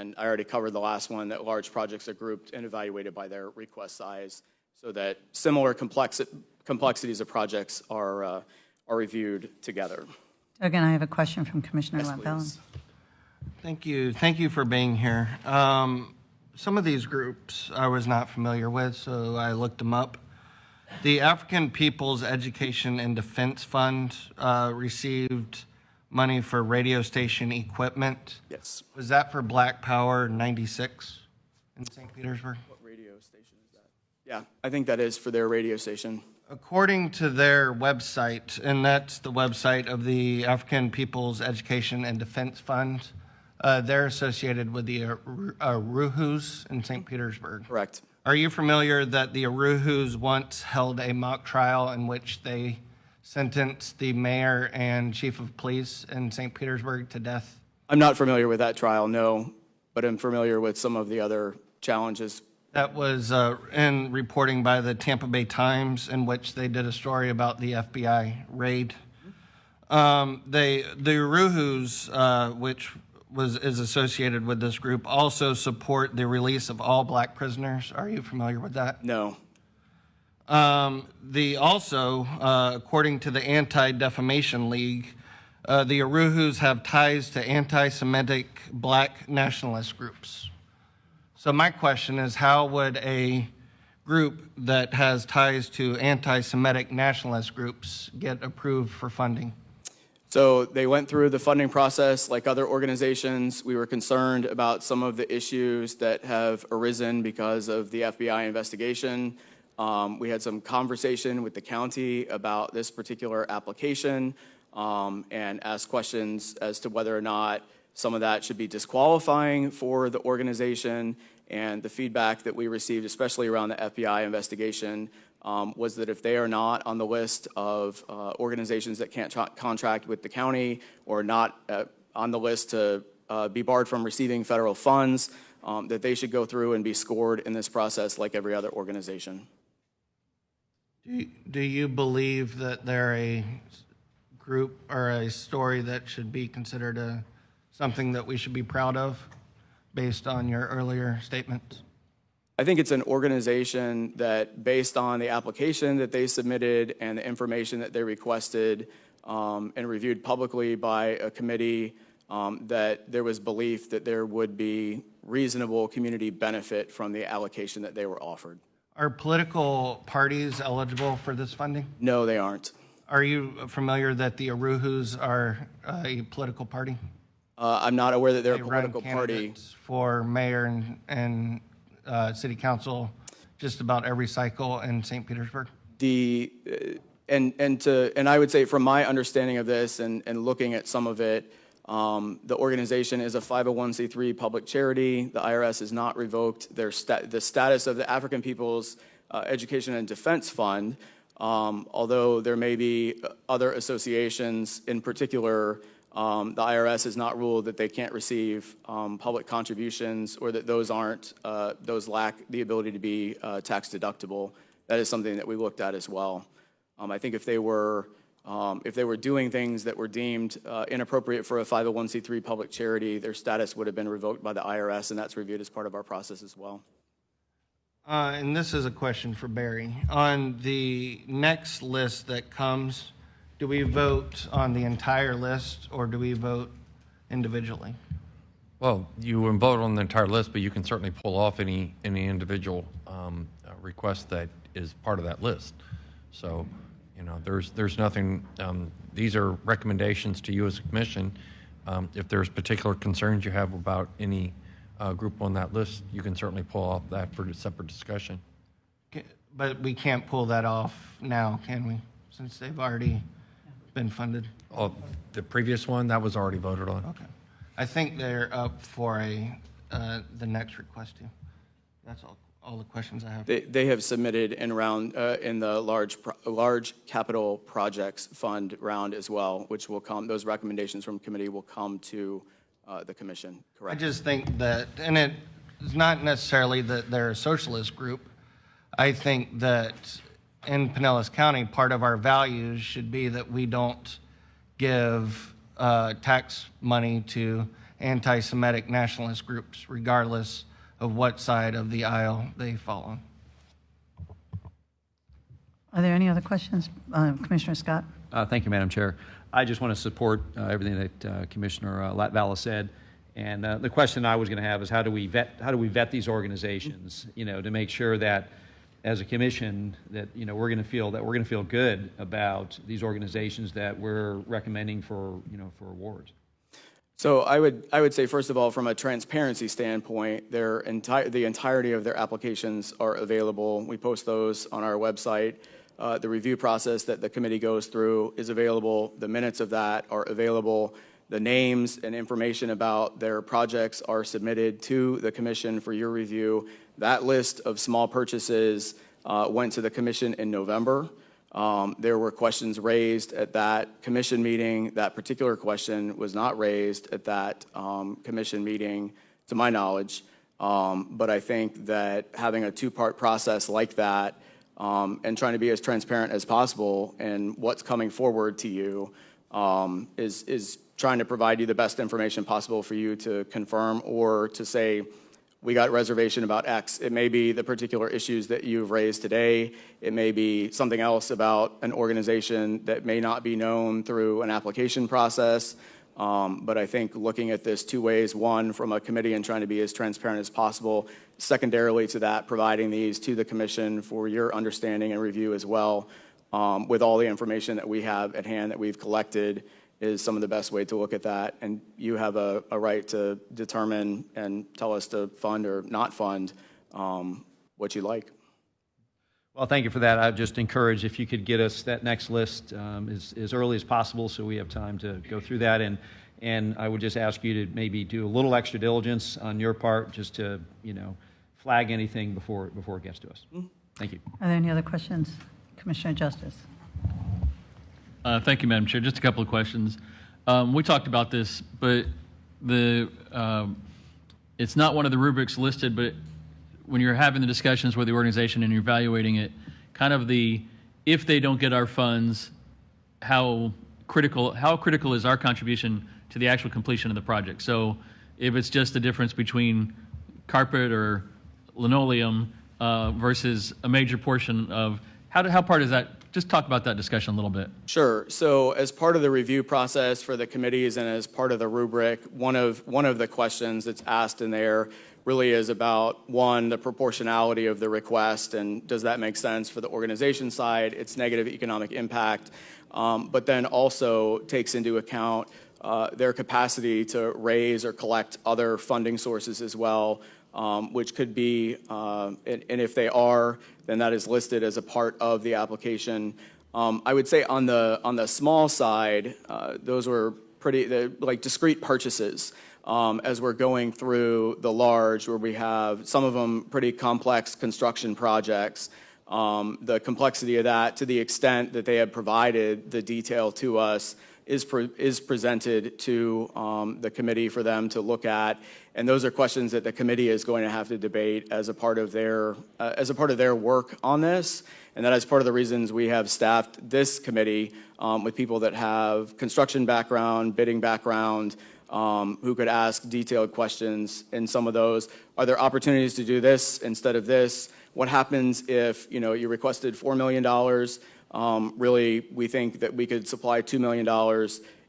And I already covered the last one, that large projects are grouped and evaluated by their request size so that similar complexities of projects are reviewed together. Again, I have a question from Commissioner Latvala. Please. Thank you. Thank you for being here. Some of these groups I was not familiar with, so I looked them up. The African People's Education and Defense Fund received money for radio station equipment. Yes. Was that for Black Power 96 in St. Petersburg? What radio station is that? Yeah, I think that is for their radio station. According to their website, and that's the website of the African People's Education and Defense Fund, they're associated with the Uruhus in St. Petersburg. Correct. Are you familiar that the Uruhus once held a mock trial in which they sentenced the mayor and chief of police in St. Petersburg to death? I'm not familiar with that trial, no, but I'm familiar with some of the other challenges. That was in reporting by the Tampa Bay Times, in which they did a story about the FBI raid. The Uruhus, which is associated with this group, also support the release of all black prisoners. Are you familiar with that? No. According to the Anti-Defamation League, the Uruhus have ties to anti-Semitic black nationalist groups. So my question is, how would a group that has ties to anti-Semitic nationalist groups get approved for funding? So they went through the funding process like other organizations. We were concerned about some of the issues that have arisen because of the FBI investigation. We had some conversation with the county about this particular application and asked questions as to whether or not some of that should be disqualifying for the organization. And the feedback that we received, especially around the FBI investigation, was that if they are not on the list of organizations that can't contract with the county or not on the list to be barred from receiving federal funds, that they should go through and be scored in this process like every other organization. Do you believe that they're a group or a story that should be considered something that we should be proud of based on your earlier statements? I think it's an organization that, based on the application that they submitted and the information that they requested and reviewed publicly by a committee, that there was belief that there would be reasonable community benefit from the allocation that they were offered. Are political parties eligible for this funding? No, they aren't. Are you familiar that the Uruhus are a political party? I'm not aware that they're a They political run party. candidates for mayor and city council just about every cycle in St. Petersburg. And I would say, from my understanding of this and looking at some of it, the organization is a 501c3 public charity. The IRS has not revoked the status of the African People's Education and Defense Fund, although there may be other associations. In particular, the IRS has not ruled that they can't receive public contributions, or that those lack the ability to be tax deductible. That is something that we looked at as well. I think if they were doing things that were deemed inappropriate for a 501c3 public charity, their status would have been revoked by the IRS, and that's reviewed as part of our process as well. And this is a question for Barry. On the next list that comes, do we vote on the entire list, or do we vote individually? Well, you would vote on the entire list, but you can certainly pull off any individual request that is part of that list. So, you know, there's nothing. These are recommendations to you as a commission. If there's particular concerns you have about any group on that list, you can certainly pull off that for a separate discussion. But we can't pull that off now, can we? Since they've already been funded. Oh, the previous one, that was already voted on. Okay. I think they're up for the next request too. That's all the questions I have. They have submitted in the large capital projects fund round as well, which will come. Those recommendations from committee will come to the commission. Correct. I just think that, and it's not necessarily that they're a socialist group. I think that in Pinellas County, part of our values should be that we don't give tax money to anti-Semitic nationalist groups, regardless of what side of the aisle they fall on. Are there any other questions? Commissioner Scott? Thank you, Madam Chair. I just want to support everything that Commissioner Latvala said. And the question I was going to have is how do we vet these organizations, to make sure that as a commission that we're going to feel good about these organizations that we're recommending for awards. So I would say, first of all, from a transparency standpoint, the entirety of their applications are available. We post those on our website. The review process that the committee goes through is available. The minutes of that are available. The names and information about their projects are submitted to the commission for your review. That list of small purchases went to the commission in November. There were questions raised at that commission meeting. That particular question was not raised at that commission meeting, to my knowledge. But I think that having a two-part process like that and trying to be as transparent as possible in what's coming forward to you is trying to provide you the best information possible for you to confirm or to say, we got reservation about X. It may be the particular issues that you've raised today. It may be something else about an organization that may not be known through an application process. But I think looking at this two ways, one, from a committee and trying to be as transparent as possible, secondarily to that, providing these to the commission for your understanding and review as well, with all the information that we have at hand that we've collected, is some of the best way to look at that. And you have a right to determine and tell us to fund or not fund what you like. Well, thank you for that. I'd just encourage if you could get us that next list as early as possible so we have time to go through that. And I would just ask you to maybe do a little extra diligence on your part just to, flag anything before it gets to us. Thank you. Are there any other questions? Commissioner Justice? Thank you, Madam Chair. Just a couple of questions. We talked about this, but it's not one of the rubrics listed, but when you're having the discussions with the organization and you're evaluating it, kind of if they don't get our funds, how critical is our contribution to the actual completion of the project? So if it's just the difference between carpet or linoleum versus a major portion of, how part is that? Just talk about that discussion a little bit. Sure. So as part of the review process for the committees and as part of the rubric, one of the questions that's asked in there really is about, one, the proportionality of the request, and does that make sense for the organization side, its negative economic impact, but then also takes into account their capacity to raise or collect other funding sources as well, which could be, and if they are, then that is listed as a part of the application. I would say on the small side, those were like discrete purchases. As we're going through the large, where we have some of them pretty complex construction projects, the complexity of that, to the extent that they have provided the detail to us, is presented to the committee for them to look at, and those are questions that the committee is going to have to debate as a part of their work on this, and that is part of the reasons we have staffed this committee with people that have construction background, bidding background, who could ask detailed questions in some of those. Are there opportunities to do this instead of this? What happens if you requested $4 million? Really, we think that we could supply $2 million.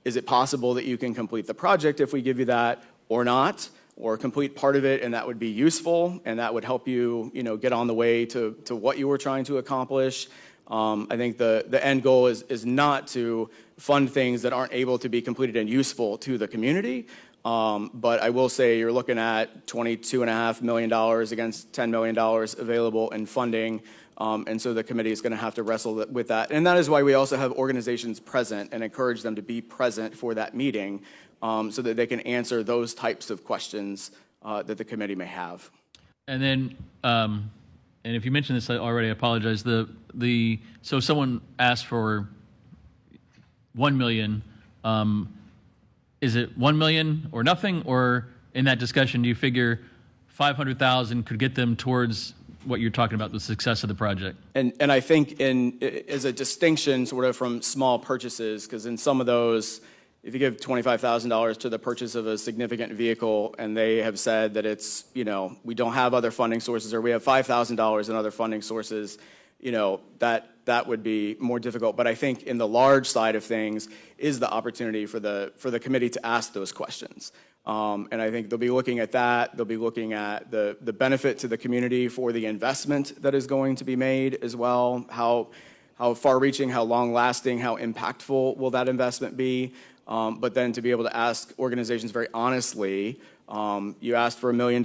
Is it possible that you can complete the project if we give you that or not? Or complete part of it, and that would be useful, and that would help you, get on the way to what you were trying to accomplish. I think the end goal is not to fund things that aren't able to be completed and useful to the community. But I will say you're looking at $22.5 million against $10 million available in funding. And so the committee is going to have to wrestle with that. And that is why we also have organizations present and encourage them to be present for that meeting so that they can answer those types of questions that the committee may have. And then, and if you mentioned this already, I apologize. So someone asked for $1 million. Is it $1 million or nothing? Or in that discussion, do you figure $500,000 could get them towards what you're talking about, the success of the project? And I think as a distinction sort of from small purchases, because in some of those, if you give $25,000 to the purchase of a significant vehicle and they have said that it's, we don't have other funding sources, or we have $5,000 in other funding sources, that would be more difficult. But I think in the large side of things is the opportunity for the committee to ask those questions. And I think they'll be looking at that. They'll be looking at the benefit to the community for the investment that is going to be made as well. How far-reaching, how long-lasting, how impactful will that investment be? But then to be able to ask organizations very honestly, you asked for $1 million,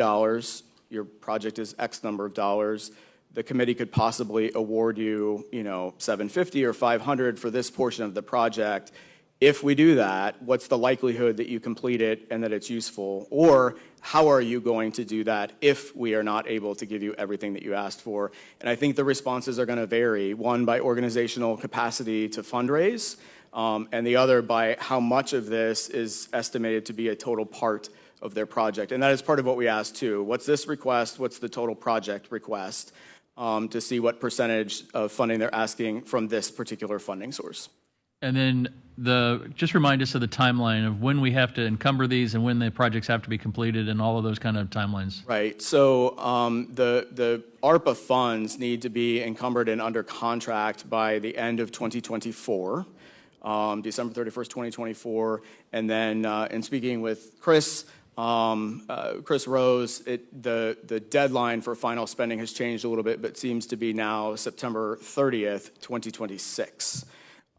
your project is X number of dollars. The committee could possibly award you, $750 or $500 for this portion of the project. If we do that, what's the likelihood that you complete it and that it's useful? Or how are you going to do that if we are not able to give you everything that you asked for? And I think the responses are going to vary, one by organizational capacity to fundraise, and the other by how much of this is estimated to be a total part of their project. And that is part of what we asked too. What's this request? What's the total project request? To see what percentage of funding they're asking from this particular funding source. And then just remind us of the timeline of when we have to encumber these and when the projects have to be completed and all of those kind of timelines. Right. So the ARPA funds need to be encumbered and under contract by the end of 2024, December 31st, 2024. And then in speaking with Chris Rose, the deadline for final spending has changed a little bit, but seems to be now September 30th, 2026.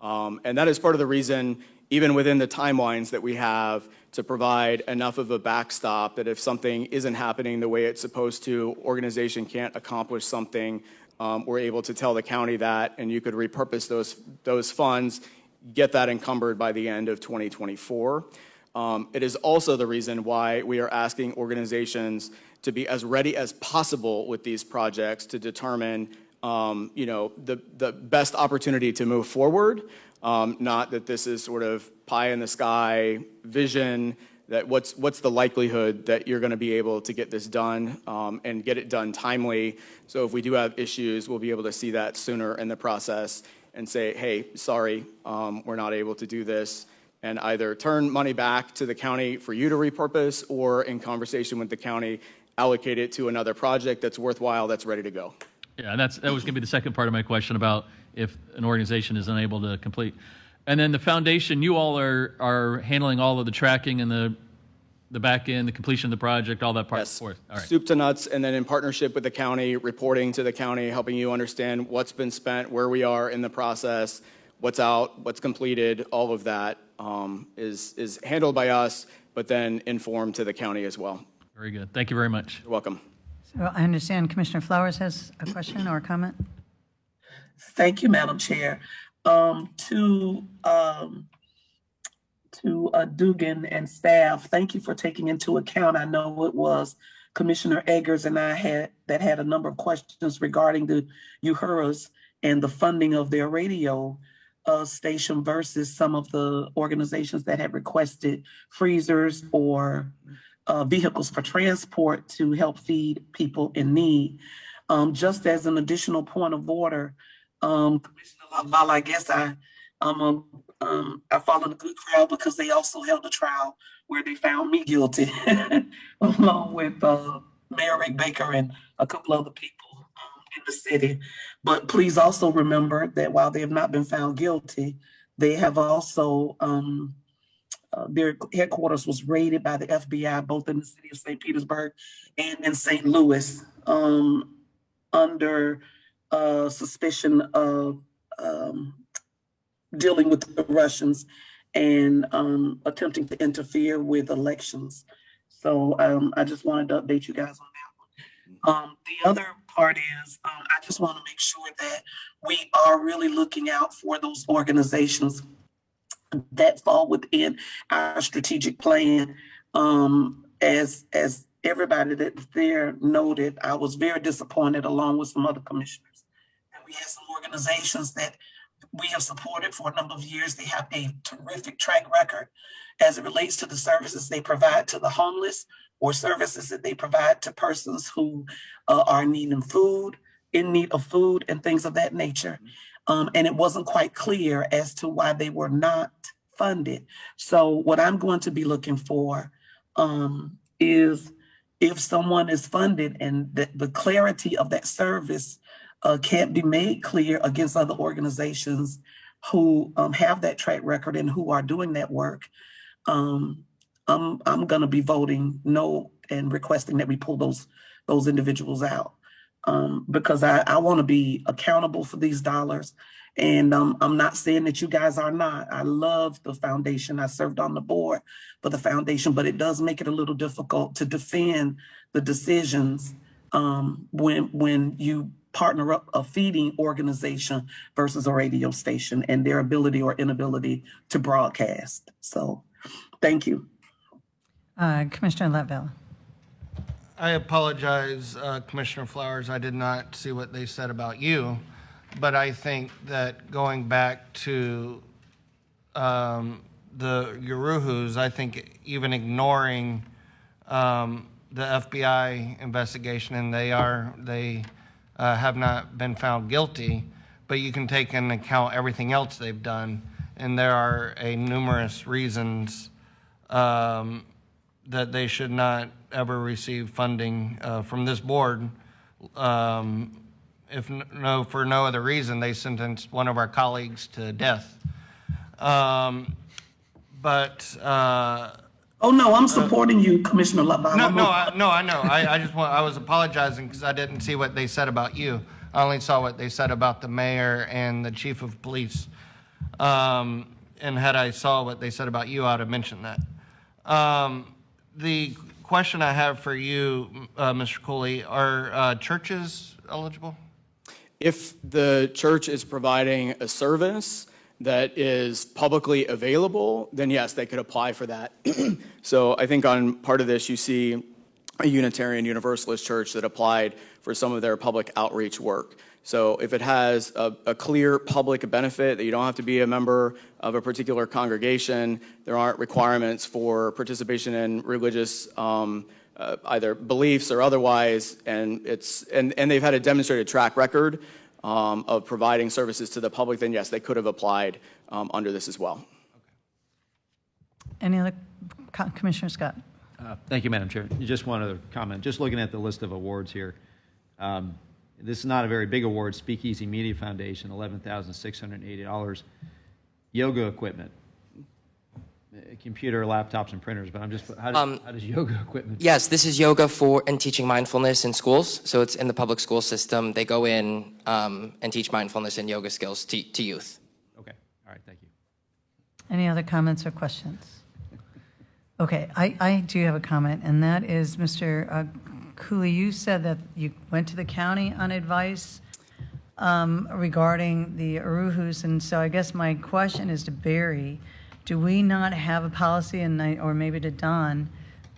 And that is part of the reason, even within the timelines that we have, to provide enough of a backstop that if something isn't happening the way it's supposed to, organization can't accomplish something, we're able to tell the county that, and you could repurpose those funds, get that encumbered by the end of 2024. It is also the reason why we are asking organizations to be as ready as possible with these projects to determine the best opportunity to move forward, not that this is sort of pie in the sky vision, that what's the likelihood that you're going to be able to get this done and get it done timely. So if we do have issues, we'll be able to see that sooner in the process and say, hey, sorry, we're not able to do this, and either turn money back to the county for you to repurpose, or in conversation with the county, allocate it to another project that's worthwhile, that's ready to go. Yeah, and that was going to be the second part of my question about if an organization is unable to complete. And then the foundation, you all are handling all of the tracking and the back end, the completion of the project, all that part. Yes, All right. soup to nuts, and then in partnership with the county, reporting to the county, helping you understand what's been spent, where we are in the process, what's out, what's completed, all of that is handled by us, but then informed to the county as well. Very good. Thank you very much. You're welcome. So I understand Commissioner Flowers has a question or a comment. Thank you, Madam Chair. To Dugan and staff, thank you for taking into account. I know it was Commissioner Eggers and I had a number of questions regarding the Uhuru's and the funding of their radio station versus some of the organizations that have requested freezers or vehicles for transport to help feed people in need. Just as an additional point of order, Commissioner Latvala, I guess I fall in a good crowd because they also held a trial where they found me guilty, along with Mayor Rick Baker and a couple other people in the city. But please also remember that while they have not been found guilty, they have also their headquarters was raided by the FBI, both in the city of St. Petersburg and in St. Louis, under suspicion of dealing with the Russians and attempting to interfere with elections. So I just wanted to update you guys on that one. The other part is I just want to make sure that we are really looking out for those organizations that fall within our strategic plan. As everybody that's there noted, I was very disappointed, along with some other commissioners, that we have some organizations that we have supported for a number of years. They have a terrific track record as it relates to the services they provide to the homeless, or services that they provide to persons who are in need of food and things of that nature. And it wasn't quite clear as to why they were not funded. So what I'm going to be looking for is if someone is funded and the clarity of that service can't be made clear against other organizations who have that track record and who are doing that work, I'm going to be voting no and requesting that we pull those individuals out, because I want to be accountable for these dollars. And I'm not saying that you guys are not. I love the foundation. I served on the board for the foundation, but it does make it a little difficult to defend the decisions when you partner up a feeding organization versus a radio station and their ability or inability to broadcast. So thank you. Commissioner Latvala. I apologize, Commissioner Flowers. I did not see what they said about you, but I think that going back to the Uhurus, I think even ignoring the FBI investigation, and they have not been found guilty, but you can take into account everything else they've done, and there are numerous reasons that they should not ever receive funding from this board. For no other reason, they sentenced one of our colleagues to death. Oh no, I'm supporting you, Commissioner Latvala. I know. I was apologizing because I didn't see what they said about you. I only saw what they said about the mayor and the chief of police. And had I saw what they said about you, I'd have mentioned that. The question I have for you, Mr. Cooley, are churches eligible? If the church is providing a service that is publicly available, then yes, they could apply for that. So I think on part of this, you see a Unitarian Universalist church that applied for some of their public outreach work. So if it has a clear public benefit that you don't have to be a member of a particular congregation, there aren't requirements for participation in religious either beliefs or otherwise, and they've had a demonstrated track record of providing services to the public, then yes, they could have applied under this as well. Any other, Commissioner Scott? Thank you, Madam Chair. Just one other comment. Just looking at the list of awards here, this is not a very big award. Speakeasy Media Foundation, $11,680. Yoga equipment, computer, laptops, and printers. But I'm just, how does yoga equipment? Yes, this is yoga for and teaching mindfulness in schools. So it's in the public school system. They go in and teach mindfulness and yoga skills to youth. Okay. All right. Thank you. Any other comments or questions? Okay, I do have a comment, and that is, Mr. Cooley, you said that you went to the county on advice regarding the Uhurus, and so I guess my question is to Barry, do we not have a policy, or maybe to Don,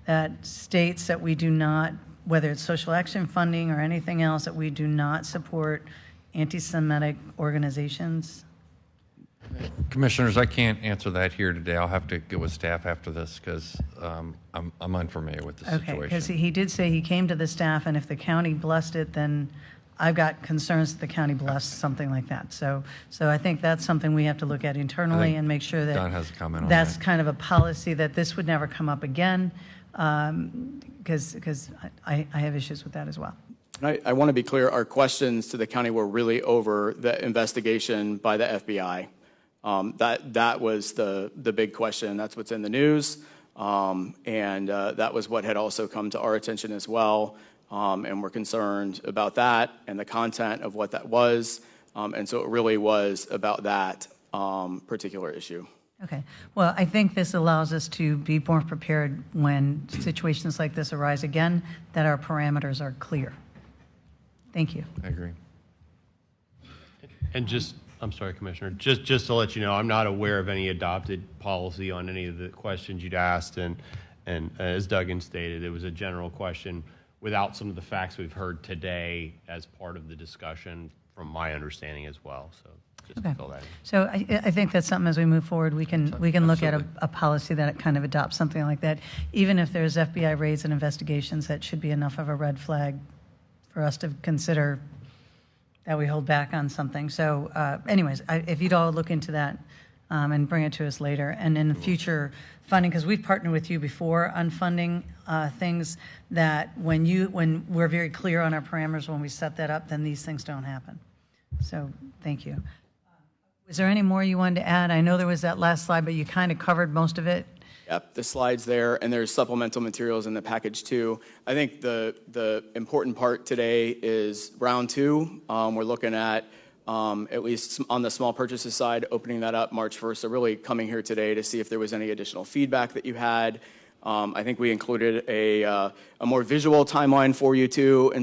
that states that we do not, whether it's social action funding or anything else, that we do not support anti-Semitic organizations? Commissioners, I can't answer that here today. I'll have to get with staff after this because I'm unfamiliar with the situation. Okay, because he did say he came to the staff, and if the county blessed it, then I've got concerns that the county blessed something like that. So I think that's something we have to look at internally and make sure that Don has a comment on that's that. kind of a policy that this would never come up again, because I have issues with that as well. I want to be clear, our questions to the county were really over the investigation by the FBI. That was the big question. That's what's in the news. And that was what had also come to our attention as well. And we're concerned about that and the content of what that was. And so it really was about that particular issue. Okay. Well, I think this allows us to be more prepared when situations like this arise again, that our parameters are clear. Thank you. I agree. And I'm sorry, Commissioner, just to let you know, I'm not aware of any adopted policy on any of the questions you'd asked, and as Duggan stated, it was a general question without some of the facts we've heard today as part of the discussion, from my understanding as well. So just to fill that in. So I think that's something as we move forward, we can look at a policy that kind of adopts something like that. Even if there's FBI raids and investigations, that should be enough of a red flag for us to consider that we hold back on something. So anyways, if you'd all look into that, and bring it to us later. And in the future funding, because we've partnered with you before on funding things that when we're very clear on our parameters, when we set that up, then these things don't happen. So thank you. Is there any more you wanted to add? I know there was that last slide, but you kind of covered most of it. Yep, the slide's there, and there's supplemental materials in the package too. I think the important part today is round 2. We're looking at least on the small purchases side, opening that up March 1st. So really coming here today to see if there was any additional feedback that you had. I think we included a more visual timeline for you too, and